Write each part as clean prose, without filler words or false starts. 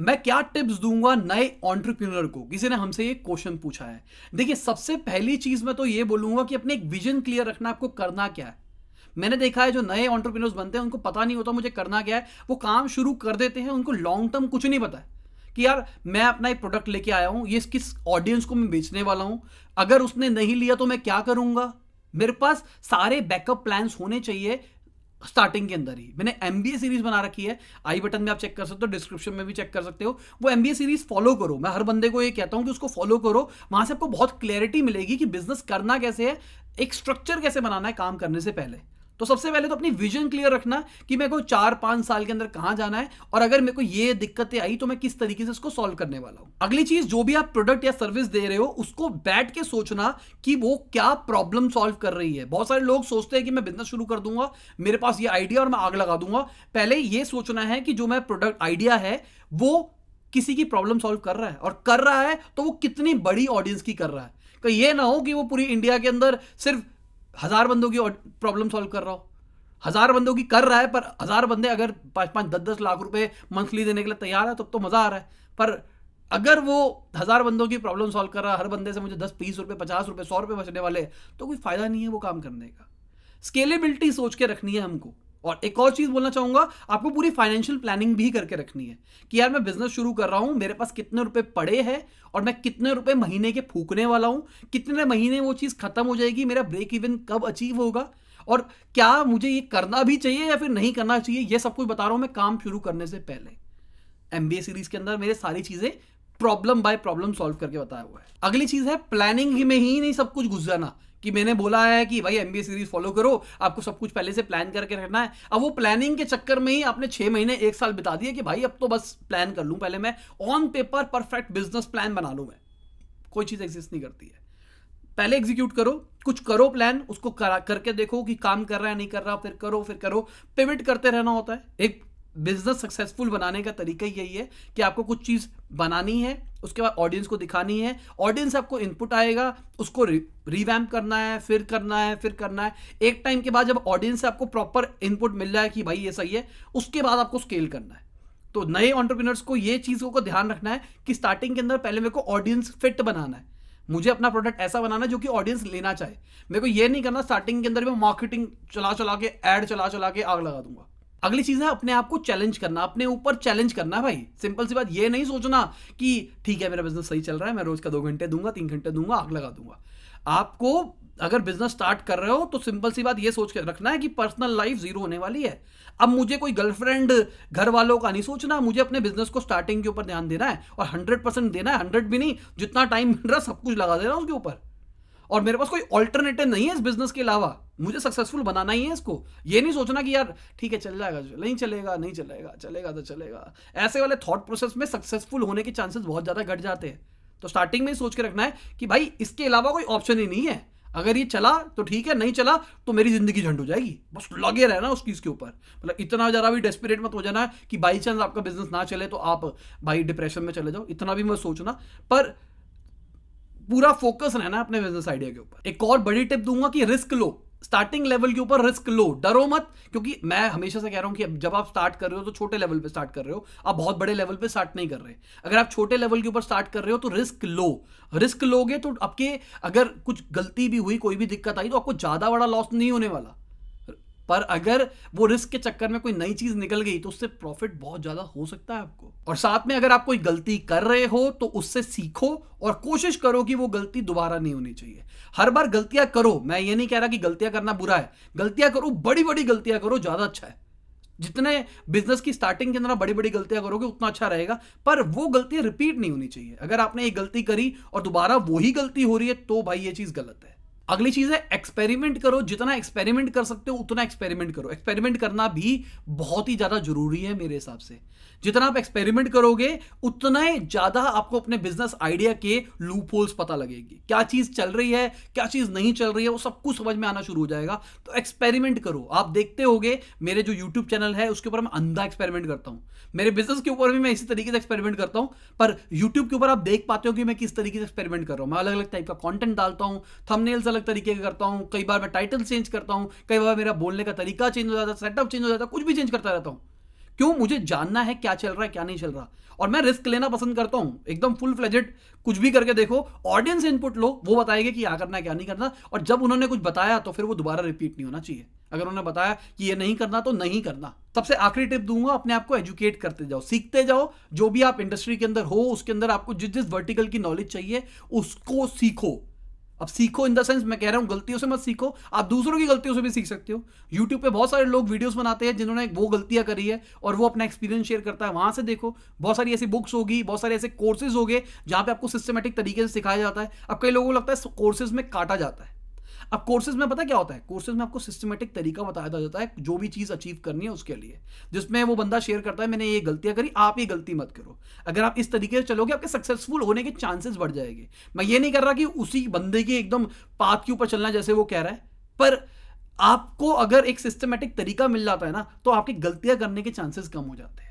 मैं क्या टिप्स दूंगा नए एंटरप्रेन्योर को? किसी ने हमसे ये क्वेश्चन पूछा है। देखिए, सबसे पहली चीज मैं तो ये बोलूंगा कि अपने एक विजन क्लियर रखना, आपको करना क्या है। मैंने देखा है जो नए एंटरप्रेन्योर्स बनते हैं उनको पता नहीं होता मुझे करना क्या है। वो काम शुरू कर देते हैं, उनको लॉन्ग टर्म कुछ नहीं पता है कि यार मैं अपना एक प्रोडक्ट लेके आया हूं, ये किस ऑडियंस को मैं बेचने वाला हूं, अगर उसने नहीं लिया तो मैं क्या करूंगा। मेरे पास सारे बैकअप प्लान्स होने चाहिए। स्टार्टिंग के अंदर ही मैंने एमबीए सीरीज बना रखी है, आई बटन में आप चेक कर सकते हो, डिस्क्रिप्शन में भी चेक कर सकते हो। वो एमबीए सीरीज फॉलो करो। मैं हर बंदे को ये कहता हूं कि उसको फॉलो करो। वहां से आपको बहुत क्लैरिटी मिलेगी कि बिजनेस करना कैसे है, एक स्ट्रक्चर कैसे बनाना है काम करने से पहले। तो सबसे पहले तो अपनी विजन क्लियर रखना कि मेरे को 4-5 साल के अंदर कहां जाना है, और अगर मेरे को ये दिक्कतें आई तो मैं किस तरीके से उसको सॉल्व करने वाला हूं। अगली चीज, जो भी आप प्रोडक्ट या सर्विस दे रहे हो उसको बैठ के सोचना कि वो क्या प्रॉब्लम सॉल्व कर रही है। बहुत सारे लोग सोचते हैं कि मैं बिजनेस शुरू कर दूंगा, मेरे पास ये आइडिया और मैं आग लगा दूंगा। पहले ये सोचना है कि जो मैं प्रोडक्ट आइडिया है वो किसी की प्रॉब्लम सॉल्व कर रहा है, और कर रहा है तो वो कितनी बड़ी ऑडियंस की कर रहा है। कहीं ये ना हो कि वो पूरी इंडिया के अंदर सिर्फ 1000 बंदों की प्रॉब्लम सॉल्व कर रहा हो। 1000 बंदों की कर रहा है, पर 1000 बंदे अगर 5-5, 10-10 लाख रुपए मंथली देने के लिए तैयार है, तब तो मजा आ रहा है। पर अगर वो 1000 बंदों की प्रॉब्लम सॉल्व कर रहा है, हर बंदे से मुझे 10-20 रुपए, 50 रुपए, 100 रुपए बचने वाले, तो कोई फायदा नहीं है वो काम करने का। स्केलेबिलिटी सोच के रखनी है हमको। और एक और चीज बोलना चाहूंगा, आपको पूरी फाइनेंशियल प्लानिंग भी करके रखनी है कि यार मैं बिजनेस शुरू कर रहा हूं, मेरे पास कितने रुपए पड़े हैं और मैं कितने रुपए महीने के फूकने वाला हूं, कितने महीने वो चीज खत्म हो जाएगी, मेरा ब्रेक इवन कब अचीव होगा, और क्या मुझे ये करना भी चाहिए या फिर नहीं करना चाहिए। ये सब कुछ बता रहा हूं मैं काम शुरू करने से पहले। एमबीए सीरीज के अंदर मेरे सारी चीजें प्रॉब्लम बाय प्रॉब्लम सॉल्व करके बताया हुआ है। अगली चीज है प्लानिंग में ही नहीं सब कुछ घुस जाना, कि मैंने बोला है कि भाई एमबीए सीरीज फॉलो करो, आपको सब कुछ पहले से प्लान करके रखना है। अब वो प्लानिंग के चक्कर में ही आपने 6 महीने 1 साल बिता दिए कि भाई अब तो बस प्लान कर लूं, पहले मैं on paper perfect business plan बना लूं। मैं कोई चीज एग्जिस्ट नहीं करती है। पहले एग्जीक्यूट करो, कुछ करो प्लान, उसको करके देखो कि काम कर रहा है नहीं कर रहा, फिर करो। पिवट करते रहना होता है। एक बिजनेस सक्सेसफुल बनाने का तरीका ही यही है कि आपको कुछ चीज बनानी है, उसके बाद ऑडियंस को दिखानी है, ऑडियंस आपको इनपुट आएगा, उसको रिवैम्प करना है, फिर करना है, फिर करना है। एक टाइम के बाद जब ऑडियंस से आपको प्रॉपर इनपुट मिल जाए कि भाई ये सही है, उसके बाद आपको स्केल करना है। तो नए एंटरप्रेन्योर्स को ये चीजों को ध्यान रखना है कि स्टार्टिंग के अंदर पहले मेरे को ऑडियंस फिट बनाना है। मुझे अपना प्रोडक्ट ऐसा बनाना है जो कि ऑडियंस लेना चाहे। मेरे को ये नहीं करना स्टार्टिंग के अंदर मैं मार्केटिंग चला चला के, ऐड चला चला के आग लगा दूंगा। अगली चीज है अपने आप को चैलेंज करना, अपने ऊपर चैलेंज करना है भाई। सिंपल सी बात, ये नहीं सोचना कि ठीक है मेरा बिजनेस सही चल रहा है, मैं रोज का 2 घंटे दूंगा, 3 घंटे दूंगा, आग लगा दूंगा। आपको अगर बिजनेस स्टार्ट कर रहे हो तो सिंपल सी बात ये सोच के रखना है कि पर्सनल लाइफ जीरो होने वाली है। अब मुझे कोई गर्लफ्रेंड, घर वालों का नहीं सोचना, मुझे अपने बिजनेस को स्टार्टिंग के ऊपर ध्यान देना है, और 100% देना है। 100 भी नहीं, जितना टाइम मिल रहा सब कुछ लगा देना उसके ऊपर। और मेरे पास कोई ऑल्टरनेटिव नहीं है इस बिजनेस के अलावा, मुझे सक्सेसफुल बनाना ही है इसको। ये नहीं सोचना कि यार ठीक है चल जाएगा, नहीं चलेगा, नहीं चलेगा, चलेगा तो चलेगा। ऐसे वाले थॉट प्रोसेस में सक्सेसफुल होने के चांसेस बहुत ज्यादा घट जाते हैं। तो स्टार्टिंग में ही सोच के रखना है कि भाई इसके अलावा कोई ऑप्शन ही नहीं है। अगर ये चला तो ठीक है, नहीं चला तो मेरी जिंदगी झंड हो जाएगी। बस लगे रहना उस चीज के ऊपर। मतलब इतना ज्यादा भी डेस्परेट मत हो जाना कि बाई चांस आपका बिजनेस ना चले तो आप भाई डिप्रेशन में चले जाओ, इतना भी मत सोचना। पर पूरा फोकस रहना अपने बिजनेस आइडिया के ऊपर। एक और बड़ी टिप दूंगा कि रिस्क लो। स्टार्टिंग लेवल के ऊपर रिस्क लो, डरो मत। क्योंकि मैं हमेशा से कह रहा हूं कि जब आप स्टार्ट कर रहे हो तो छोटे लेवल पे स्टार्ट कर रहे हो, आप बहुत बड़े लेवल पे स्टार्ट नहीं कर रहे। अगर आप छोटे लेवल के ऊपर स्टार्ट कर रहे हो तो रिस्क लो। रिस्क लोगे तो आपके अगर कुछ गलती भी हुई, कोई भी दिक्कत आई, तो आपको ज्यादा बड़ा लॉस नहीं होने वाला। पर अगर वो रिस्क के चक्कर में कोई नई चीज निकल गई तो उससे प्रॉफिट बहुत ज्यादा हो सकता है आपको। और साथ में अगर आप कोई गलती कर रहे हो तो उससे सीखो और कोशिश करो कि वो गलती दोबारा नहीं होनी चाहिए। हर बार गलतियां करो, मैं ये नहीं कह रहा कि गलतियां करना बुरा है, गलतियां करो, बड़ी बड़ी गलतियां करो, ज्यादा अच्छा है। जितने बिजनेस की स्टार्टिंग के अंदर बड़ी बड़ी गलतियां करोगे उतना अच्छा रहेगा, पर वो गलतियां रिपीट नहीं होनी चाहिए। अगर आपने एक गलती करी और दोबारा वही गलती हो रही है तो भाई ये चीज गलत है। अगली चीज है एक्सपेरिमेंट करो। जितना एक्सपेरिमेंट कर सकते हो उतना एक्सपेरिमेंट करो। एक्सपेरिमेंट करना भी बहुत ही ज्यादा जरूरी है मेरे हिसाब से। जितना आप एक्सपेरिमेंट करोगे उतना ही ज्यादा आपको अपने बिजनेस आइडिया के लूप होल्स पता लगेगी। क्या चीज चल रही है, क्या चीज नहीं चल रही है, वो सब कुछ समझ में आना शुरू हो जाएगा। तो एक्सपेरिमेंट करो। आप देखते होगे मेरे जो यूट्यूब चैनल है उसके ऊपर मैं अंधा एक्सपेरिमेंट करता हूं। मेरे बिजनेस के ऊपर भी मैं इसी तरीके से एक्सपेरिमेंट करता हूं, पर यूट्यूब के ऊपर आप देख पाते हो कि मैं किस तरीके से एक्सपेरिमेंट कर रहा हूं। मैं अलग अलग टाइप का कंटेंट डालता हूं, थंबनेल्स अलग तरीके का करता हूं, कई बार मैं टाइटल चेंज करता हूं, कई बार मेरा बोलने का तरीका चेंज हो जाता है, सेटअप चेंज हो जाता है, कुछ भी चेंज करता रहता हूं। क्यों? मुझे जानना है क्या चल रहा है, क्या नहीं चल रहा, और मैं रिस्क लेना पसंद करता हूं, एकदम फुल फ्लेजेड कुछ भी करके देखो, ऑडियंस इनपुट लो, वो बताएगा कि क्या करना है क्या नहीं करना, और जब उन्होंने कुछ बताया तो फिर वो दोबारा रिपीट नहीं होना चाहिए। अगर उन्होंने बताया कि ये नहीं करना तो नहीं करना। सबसे आखिरी टिप दूंगा, अपने आप को एजुकेट करते जाओ, सीखते जाओ। जो भी आप इंडस्ट्री के अंदर हो, उसके अंदर आपको जिस जिस वर्टिकल की नॉलेज चाहिए उसको सीखो। अब सीखो इन द सेंस, मैं कह रहा हूं गलतियों से मत सीखो, आप दूसरों की गलतियों से भी सीख सकते हो। यूट्यूब पे बहुत सारे लोग वीडियोस बनाते हैं जिन्होंने वो गलतियां करी है और वो अपना एक्सपीरियंस शेयर करता है, वहां से देखो। बहुत सारी ऐसी बुक्स होगी, बहुत सारे ऐसे कोर्सेज होंगे जहां पे आपको सिस्टमेटिक तरीके से सिखाया जाता है। अब कई लोगों को लगता है कोर्सेज में काटा जाता है। अब कोर्सेज में पता क्या होता है? कोर्सेज में आपको सिस्टमेटिक तरीका बताया जाता है जो भी चीज अचीव करनी है उसके लिए, जिसमें वो बंदा शेयर करता है मैंने ये गलतियां करी, आप ये गलती मत करो। अगर आप इस तरीके से चलोगे, आपके सक्सेसफुल होने के चांसेस बढ़ जाएंगे। मैं ये नहीं कर रहा कि उसी बंदे के एकदम पाथ के ऊपर चलना जैसे वो कह रहा है, पर आपको अगर एक सिस्टमेटिक तरीका मिल जाता है ना, तो आपकी गलतियां करने के चांसेस कम हो जाते हैं।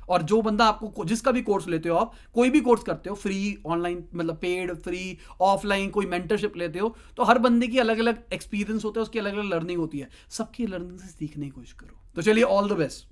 और जो बंदा आपको जिसका भी कोर्स लेते हो, आप कोई भी कोर्स करते हो, फ्री, ऑनलाइन, मतलब पेड, फ्री, ऑफलाइन, कोई मेंटरशिप लेते हो, तो हर बंदे की अलग अलग एक्सपीरियंस होता है, उसकी अलग अलग लर्निंग होती है। सबकी लर्निंग से सीखने की कोशिश करो। तो चलिए, ऑल द बेस्ट।